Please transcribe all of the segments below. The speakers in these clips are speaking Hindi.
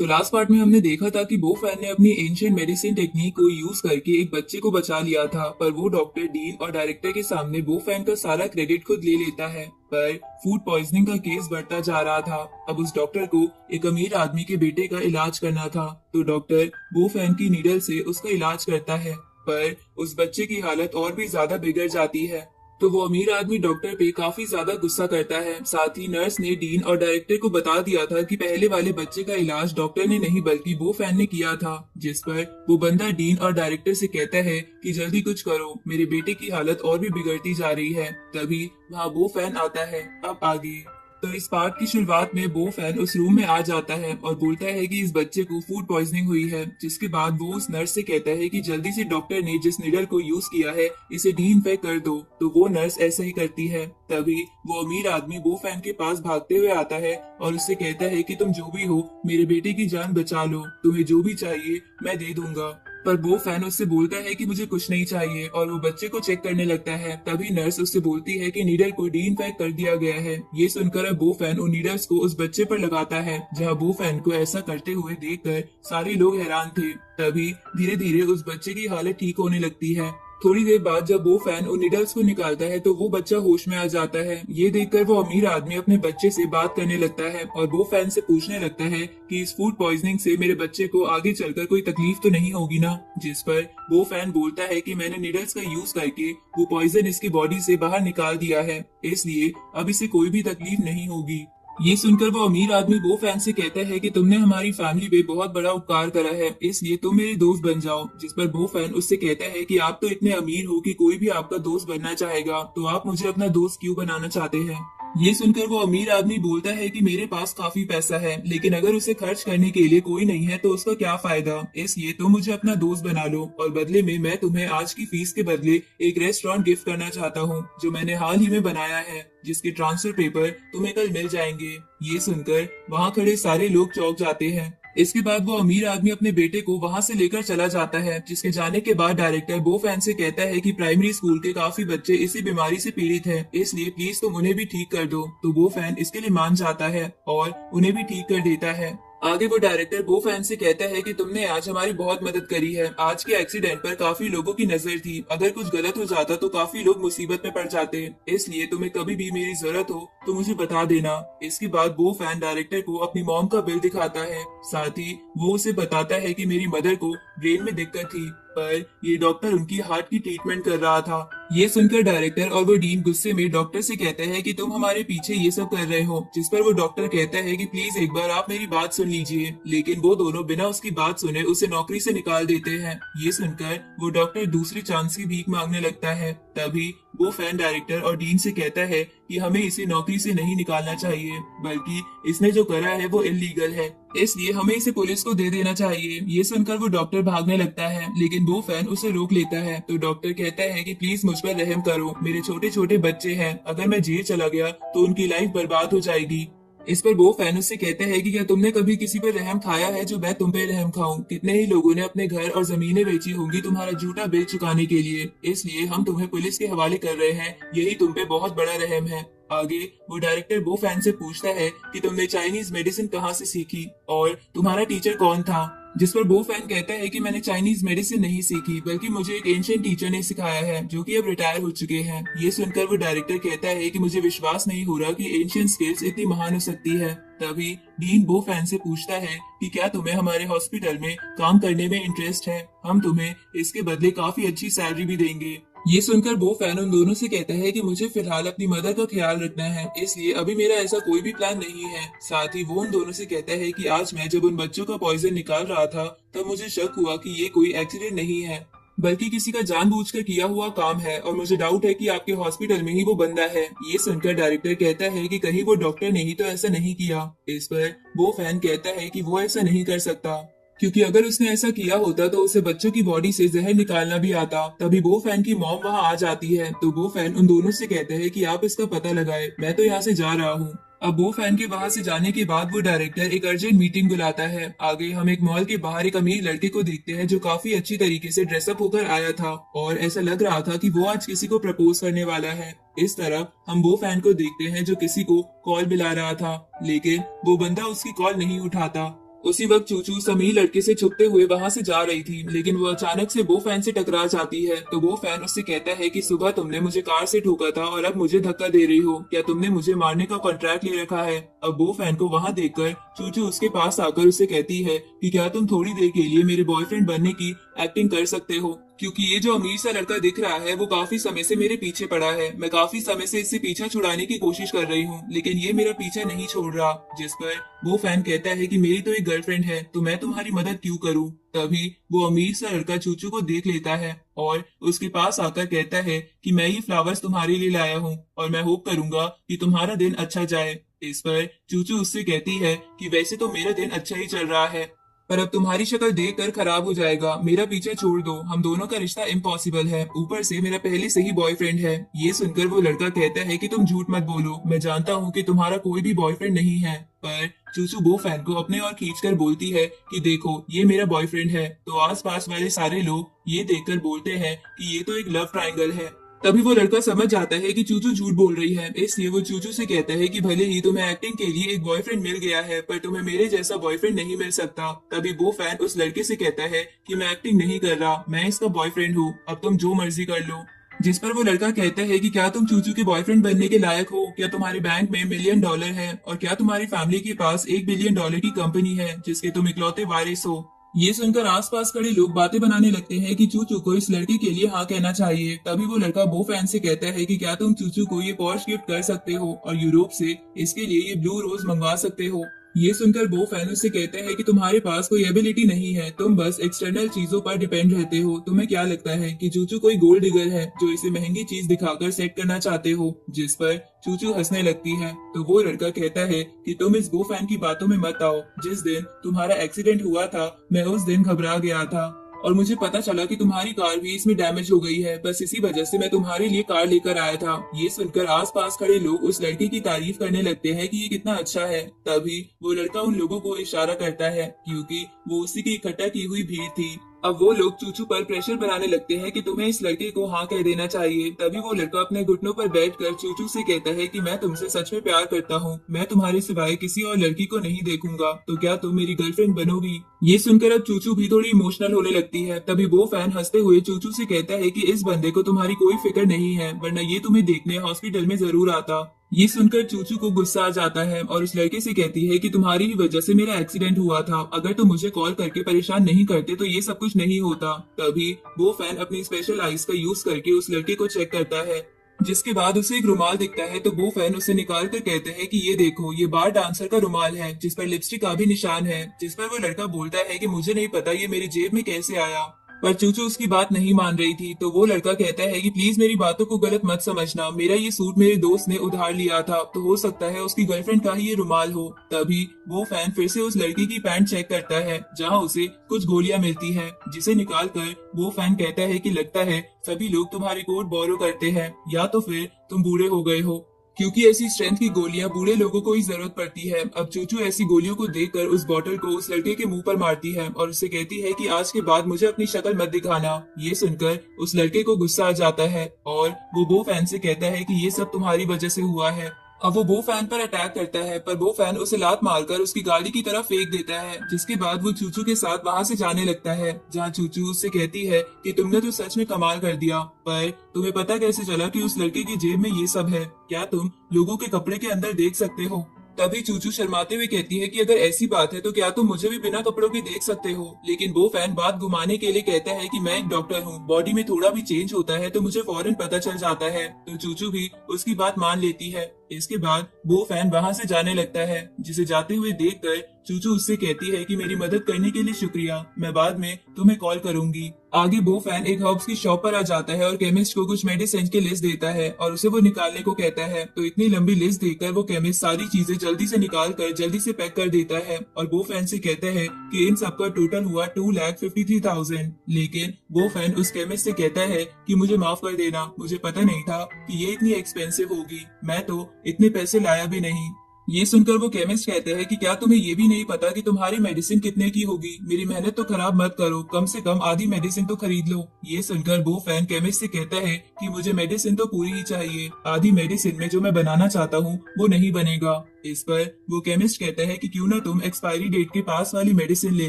तो लास्ट पार्ट में हमने देखा था कि बो फैन ने अपनी एंशिएंट मेडिसिन टेक्निक को यूज करके एक बच्चे को बचा लिया था, पर वो डॉक्टर डीन और डायरेक्टर के सामने बो फैन का सारा क्रेडिट खुद ले लेता है। पर फूड पॉइजनिंग का केस बढ़ता जा रहा था। अब उस डॉक्टर को एक अमीर आदमी के बेटे का इलाज करना था, तो डॉक्टर बो फैन की नीडल से उसका इलाज करता है, पर उस बच्चे की हालत और भी ज्यादा बिगड़ जाती है। तो वो अमीर आदमी डॉक्टर पे काफी ज्यादा गुस्सा करता है। साथ ही नर्स ने डीन और डायरेक्टर को बता दिया था कि पहले वाले बच्चे का इलाज डॉक्टर ने नहीं बल्कि बो फैन ने किया था, जिस पर वो बंदा डीन और डायरेक्टर से कहता है कि जल्दी कुछ करो, मेरे बेटे की हालत और भी बिगड़ती जा रही है। तभी वहाँ बो फैन आता है। अब आगे तो इस पार्ट की शुरुआत में बो फैन उस रूम में आ जाता है और बोलता है कि इस बच्चे को फूड पॉइजनिंग हुई है, जिसके बाद वो उस नर्स से कहता है कि जल्दी से डॉक्टर ने जिस निडल को यूज किया है इसे डिसइंफेक्ट कर दो। तो वो नर्स ऐसा ही करती है। तभी वो अमीर आदमी बो फैन के पास भागते हुए आता है और उससे कहता है कि तुम जो भी हो मेरे बेटे की जान बचा लो, तुम्हें जो भी चाहिए मैं दे दूंगा। पर बो फैन उससे बोलता है कि मुझे कुछ नहीं चाहिए और वो बच्चे को चेक करने लगता है। तभी नर्स उससे बोलती है कि नीडल को डिसइंफेक्ट कर दिया गया है। ये सुनकर अब बो फैन उन नीडल्स को उस बच्चे पर लगाता है। जहां बो फैन को ऐसा करते हुए देखकर सारे लोग हैरान थे। तभी धीरे धीरे उस बच्चे की हालत ठीक होने लगती है। थोड़ी देर बाद जब वो फैन उन निडल्स को निकालता है तो वो बच्चा होश में आ जाता है। ये देखकर वो अमीर आदमी अपने बच्चे से बात करने लगता है और वो फैन से पूछने लगता है कि इस फूड पॉइजनिंग से मेरे बच्चे को आगे चलकर कोई तकलीफ तो नहीं होगी ना। जिस पर वो फैन बोलता है कि मैंने निडल्स का यूज करके वो पॉइजन इसकी बॉडी से बाहर निकाल दिया है, इसलिए अब इसे कोई भी तकलीफ नहीं होगी। ये सुनकर वो अमीर आदमी वो फैन से कहता है कि तुमने हमारी फैमिली पे बहुत बड़ा उपकार करा है, इसलिए तुम मेरे दोस्त बन जाओ। जिस पर वो फैन उससे कहता है कि आप तो इतने अमीर हो कि कोई भी आपका दोस्त बनना चाहेगा, तो आप मुझे अपना दोस्त क्यों बनाना चाहते हैं। ये सुनकर वो अमीर आदमी बोलता है कि मेरे पास काफी पैसा है, लेकिन अगर उसे खर्च करने के लिए कोई नहीं है तो उसका क्या फायदा। इसलिए तुम मुझे अपना दोस्त बना लो और बदले में मैं तुम्हें आज की फीस के बदले एक रेस्टोरेंट गिफ्ट करना चाहता हूँ, जो मैंने हाल ही में बनाया है, जिसके ट्रांसफर पेपर तुम्हें कल मिल जाएंगे। ये सुनकर वहाँ खड़े सारे लोग चौंक जाते हैं। इसके बाद वो अमीर आदमी अपने बेटे को वहां से लेकर चला जाता है, जिसके जाने के बाद डायरेक्टर बो फैन से कहता है कि प्राइमरी स्कूल के काफी बच्चे इसी बीमारी से पीड़ित हैं, इसलिए प्लीज तुम उन्हें भी ठीक कर दो। तो वो फैन इसके लिए मान जाता है और उन्हें भी ठीक कर देता है। आगे वो डायरेक्टर बो फैन से कहता है कि तुमने आज हमारी बहुत मदद करी है। आज के एक्सीडेंट पर काफी लोगों की नजर थी, अगर कुछ गलत हो जाता तो काफी लोग मुसीबत में पड़ जाते, इसलिए तुम्हें कभी भी मेरी जरूरत हो तो मुझे बता देना। इसके बाद बो फैन डायरेक्टर को अपनी मॉम का बिल दिखाता है। साथ ही वो उसे बताता है कि मेरी मदर को ब्रेन में दिक्कत थी, पर ये डॉक्टर उनकी हार्ट की ट्रीटमेंट कर रहा था। ये सुनकर डायरेक्टर और वो डीन गुस्से में डॉक्टर से कहते हैं कि तुम हमारे पीछे ये सब कर रहे हो। जिस पर वो डॉक्टर कहता है कि प्लीज एक बार आप मेरी बात सुन लीजिए, लेकिन वो दोनों बिना उसकी बात सुने उसे नौकरी से निकाल देते हैं। ये सुनकर वो डॉक्टर दूसरी चांस की भीख मांगने लगता है। तभी वो फैन डायरेक्टर और डीन से कहता है कि हमें इसे नौकरी से नहीं निकालना चाहिए, बल्कि इसने जो करा है वो इलीगल है, इसलिए हमें इसे पुलिस को दे देना चाहिए। ये सुनकर वो डॉक्टर भागने लगता है, लेकिन वो फैन उसे रोक लेता है। तो डॉक्टर कहता है कि प्लीज मुझ पर रहम करो, मेरे छोटे छोटे बच्चे हैं, अगर मैं जेल चला गया तो उनकी लाइफ बर्बाद हो जाएगी। इस पर वो फैन उससे कहते हैं कि क्या तुमने कभी किसी पर रहम खाया है जो मैं तुम पे रहम खाऊं। कितने ही लोगों ने अपने घर और जमीनें बेची होंगी तुम्हारा झूठा बिल चुकाने के लिए, इसलिए हम तुम्हें पुलिस के हवाले कर रहे हैं, यही तुम पे बहुत बड़ा रहम है। आगे वो डायरेक्टर बो फैन से पूछता है कि तुमने चाइनीज मेडिसिन कहाँ से सीखी और तुम्हारा टीचर कौन था। जिस पर बो फैन कहता है कि मैंने चाइनीज मेडिसिन नहीं सीखी, बल्कि मुझे एक एंशिएंट टीचर ने सिखाया है, जो कि अब रिटायर हो चुके हैं। ये सुनकर वो डायरेक्टर कहता है कि मुझे विश्वास नहीं हो रहा कि एंशिएंट स्किल्स इतनी महान हो सकती है। तभी डीन बो फैन से पूछता है कि क्या तुम्हें हमारे हॉस्पिटल में काम करने में इंटरेस्ट है, हम तुम्हें इसके बदले काफी अच्छी सैलरी भी देंगे। ये सुनकर बो फैन उन दोनों से कहता है कि मुझे फिलहाल अपनी मदर का ख्याल रखना है, इसलिए अभी मेरा ऐसा कोई भी प्लान नहीं है। साथ ही वो उन दोनों से कहता है कि आज मैं जब उन बच्चों का पॉइजन निकाल रहा था तब मुझे शक हुआ कि ये कोई एक्सीडेंट नहीं है, बल्कि किसी का जानबूझकर किया हुआ काम है, और मुझे डाउट है कि आपके हॉस्पिटल में ही वो बंदा है। ये सुनकर डायरेक्टर कहता है कि कहीं वो डॉक्टर ने ही तो ऐसा नहीं किया। इस पर वो फैन कहता है कि वो ऐसा नहीं कर सकता, क्योंकि अगर उसने ऐसा किया होता तो उसे बच्चों की बॉडी से जहर निकालना भी आता। तभी बो फैन की मॉम वहाँ आ जाती है, तो बो फैन उन दोनों से कहते हैं कि आप इसका पता लगाए, मैं तो यहाँ से जा रहा हूँ। अब बो फैन के वहाँ से जाने के बाद वो डायरेक्टर एक अर्जेंट मीटिंग बुलाता है। आगे हम एक मॉल के बाहर एक अमीर लड़के को देखते हैं जो काफी अच्छी तरीके से ड्रेसअप होकर आया था और ऐसा लग रहा था कि वो आज किसी को प्रपोज करने वाला है। इस तरह हम वो फैन को देखते हैं जो किसी को कॉल मिला रहा था, लेकिन वो बंदा उसकी कॉल नहीं उठाता। उसी वक्त चूचू समीर लड़के से छुपते हुए वहां से जा रही थी, लेकिन वो अचानक से बो फैन से टकरा जाती है। तो वो फैन उससे कहता है कि सुबह तुमने मुझे कार से ठोका था और अब मुझे धक्का दे रही हो, क्या तुमने मुझे मारने का कॉन्ट्रैक्ट ले रखा है? अब बो फैन को वहां देखकर चूचू उसके पास आकर उसे कहती है कि क्या तुम थोड़ी देर के लिए मेरे बॉयफ्रेंड बनने की एक्टिंग कर सकते हो, क्योंकि ये जो अमीर सा लड़का दिख रहा है वो काफी समय से मेरे पीछे पड़ा है। मैं काफी समय से इससे पीछा छुड़ाने की कोशिश कर रही हूँ, लेकिन ये मेरा पीछा नहीं छोड़ रहा। जिस पर वो फैन कहता है कि मेरी तो एक गर्लफ्रेंड है, तो मैं तुम्हारी मदद क्यों करूँ? तभी वो अमीर सा लड़का चूचू को देख लेता है और उसके पास आकर कहता है कि मैं ये फ्लावर्स तुम्हारे लिए लाया हूँ और मैं होप करूंगा कि तुम्हारा दिन अच्छा जाए। इस पर चूचू उससे कहती है कि वैसे तो मेरा दिन अच्छा ही चल रहा है, पर अब तुम्हारी शक्ल देख कर खराब हो जाएगा। मेरा पीछा छोड़ दो, हम दोनों का रिश्ता इम्पॉसिबल है। ऊपर से मेरा पहले से ही बॉयफ्रेंड है। ये सुनकर वो लड़का कहता है कि तुम झूठ मत बोलो, मैं जानता हूँ कि तुम्हारा कोई भी बॉयफ्रेंड नहीं है। पर चूचू बो फैन को अपने और खींचकर बोलती है कि देखो ये मेरा बॉयफ्रेंड है। तो आसपास वाले सारे लोग ये देखकर बोलते हैं कि ये तो एक लव ट्रायंगल है। तभी वो लड़का समझ जाता है कि चूचू झूठ बोल रही है, इसलिए वो चूचू से कहता है कि भले ही तुम्हें एक्टिंग के लिए एक बॉयफ्रेंड मिल गया है, पर तुम्हें मेरे जैसा बॉयफ्रेंड नहीं मिल सकता। तभी वो फैन उस लड़के से कहता है कि मैं एक्टिंग नहीं कर रहा, मैं इसका बॉयफ्रेंड हूँ, अब तुम जो मर्जी कर लो। जिस पर वो लड़का कहता है कि क्या तुम चूचू के बॉयफ्रेंड बनने के लायक हो? क्या तुम्हारे बैंक में $1,000,000 है? और क्या तुम्हारी फैमिली के पास $1 बिलियन की कंपनी है जिसके तुम इकलौते वारिस हो? ये सुनकर आसपास खड़े लोग बातें बनाने लगते हैं कि चूचू को इस लड़के के लिए हाँ कहना चाहिए। तभी वो लड़का बो फैन से कहता है कि क्या तुम चूचू को ये पॉर्श गिफ्ट कर सकते हो और यूरोप से इसके लिए ये ब्लू रोज मंगवा सकते हो। ये सुनकर बो फैन उससे कहते हैं कि तुम्हारे पास कोई एबिलिटी नहीं है, तुम बस एक्सटर्नल चीजों पर डिपेंड रहते हो। तुम्हें क्या लगता है कि चूचू कोई गोल्ड डिगर है जो इसे महंगी चीज दिखाकर सेट करना चाहते हो? जिस पर चूचू हंसने लगती है। तो वो लड़का कहता है कि तुम इस बो फैन की बातों में मत आओ। जिस दिन तुम्हारा एक्सीडेंट हुआ था मैं उस दिन घबरा गया था और मुझे पता चला कि तुम्हारी कार भी इसमें डैमेज हो गई है, बस इसी वजह से मैं तुम्हारे लिए कार लेकर आया था। ये सुनकर आसपास खड़े लोग उस लड़के की तारीफ करने लगते हैं कि ये कितना अच्छा है। तभी वो लड़का उन लोगों को इशारा करता है क्योंकि वो उसी की इकट्ठा की हुई भीड़ थी। अब वो लोग चूचू पर प्रेशर बनाने लगते हैं कि तुम्हें इस लड़के को हाँ कह देना चाहिए। तभी वो लड़का अपने घुटनों पर बैठकर चूचू से कहता है कि मैं तुमसे सच में प्यार करता हूँ, मैं तुम्हारे सिवाय किसी और लड़की को नहीं देखूंगा, तो क्या तुम मेरी गर्लफ्रेंड बनोगी? ये सुनकर अब चूचू भी थोड़ी इमोशनल होने लगती है। तभी वो फैन हंसते हुए चूचू से कहता है कि इस बंदे को तुम्हारी कोई फिक्र नहीं है, वरना ये तुम्हें देखने हॉस्पिटल में जरूर आता। ये सुनकर चूचू को गुस्सा आ जाता है और उस लड़के से कहती है कि तुम्हारी ही वजह से मेरा एक्सीडेंट हुआ था, अगर तुम मुझे कॉल करके परेशान नहीं करते तो ये सब कुछ नहीं होता। तभी वो फैन अपनी स्पेशल आइज का यूज करके उस लड़के को चेक करता है, जिसके बाद उसे एक रुमाल दिखता है। तो वो फैन उसे निकाल कर कहते हैं कि ये देखो, ये बार डांसर का रुमाल है जिस पर लिपस्टिक का भी निशान है। जिस पर वो लड़का बोलता है कि मुझे नहीं पता ये मेरी जेब में कैसे आया, पर चूचू उसकी बात नहीं मान रही थी। तो वो लड़का कहता है कि प्लीज मेरी बातों को गलत मत समझना, मेरा ये सूट मेरे दोस्त ने उधार लिया था, तो हो सकता है उसकी गर्लफ्रेंड का ही ये रुमाल हो। तभी वो फैन फिर से उस लड़की की पैंट चेक करता है जहां उसे कुछ गोलियां मिलती है, जिसे निकाल कर वो फैन कहता है कि लगता है सभी लोग तुम्हारे कोट बोरो करते हैं, या तो फिर तुम बूढ़े हो गए हो, क्योंकि ऐसी स्ट्रेंथ की गोलियां बूढ़े लोगों को ही जरूरत पड़ती है। अब चूचू ऐसी गोलियों को देखकर उस बोतल को उस लड़के के मुंह पर मारती है और उससे कहती है कि आज के बाद मुझे अपनी शक्ल मत दिखाना। ये सुनकर उस लड़के को गुस्सा आ जाता है और वो बो फैन से कहता है कि ये सब तुम्हारी वजह से हुआ है। अब वो बो फैन पर अटैक करता है, पर वो फैन उसे लात मारकर उसकी गाड़ी की तरफ फेंक देता है, जिसके बाद वो चूचू के साथ वहां से जाने लगता है, जहां चूचू उससे कहती है कि तुमने तो सच में कमाल कर दिया, पर तुम्हें पता कैसे चला कि उस लड़के की जेब में ये सब है? क्या तुम लोगों के कपड़े के अंदर देख सकते हो? तभी चूचू शर्माते हुए कहती है कि अगर ऐसी बात है तो क्या तुम मुझे भी बिना कपड़ों के देख सकते हो? लेकिन वो फैन बात घुमाने के लिए कहता है कि मैं एक डॉक्टर हूँ, बॉडी में थोड़ा भी चेंज होता है तो मुझे फौरन पता चल जाता है। तो चूचू भी उसकी बात मान लेती है। इसके बाद वो फैन वहां से जाने लगता है, जिसे जाते हुए देखकर चूचू उससे कहती है कि मेरी मदद करने के लिए शुक्रिया, मैं बाद में तुम्हें कॉल करूंगी। आगे वो फैन एक हर्ब्स की शॉप पर आ जाता है और केमिस्ट को कुछ मेडिसिन की लिस्ट देता है और उसे वो निकालने को कहता है। तो इतनी लंबी लिस्ट देखकर वो केमिस्ट सारी चीजें जल्दी से निकाल कर जल्दी से पैक कर देता है और वो फैन से कहता है कि इन सबका टोटल हुआ 2,53,000। लेकिन वो फैन उस केमिस्ट से कहता है कि मुझे माफ कर देना, मुझे पता नहीं था कि ये इतनी एक्सपेंसिव होगी, मैं तो इतने पैसे लाया भी नहीं। ये सुनकर वो केमिस्ट कहते हैं कि क्या तुम्हें ये भी नहीं पता कि तुम्हारी मेडिसिन कितने की होगी। मेरी मेहनत तो खराब मत करो, कम से कम आधी मेडिसिन तो खरीद लो। ये सुनकर वो फैन केमिस्ट से कहता है कि मुझे मेडिसिन तो पूरी ही चाहिए, आधी मेडिसिन में जो मैं बनाना चाहता हूँ वो नहीं बनेगा। इस पर वो केमिस्ट कहता है कि क्यों ना तुम एक्सपायरी डेट के पास वाली मेडिसिन ले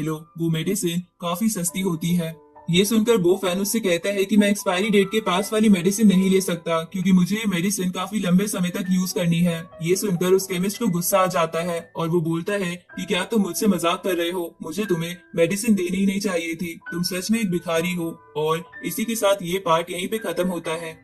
लो, वो मेडिसिन काफी सस्ती होती है। ये सुनकर वो फैन उससे कहता है कि मैं एक्सपायरी डेट के पास वाली मेडिसिन नहीं ले सकता, क्योंकि मुझे ये मेडिसिन काफी लंबे समय तक यूज करनी है। ये सुनकर उस केमिस्ट को गुस्सा आ जाता है और वो बोलता है कि क्या तुम मुझसे मजाक कर रहे हो, मुझे तुम्हें मेडिसिन देनी ही नहीं चाहिए थी, तुम सच में एक भिखारी हो। और इसी के साथ ये पार्ट यहीं पे खत्म होता है।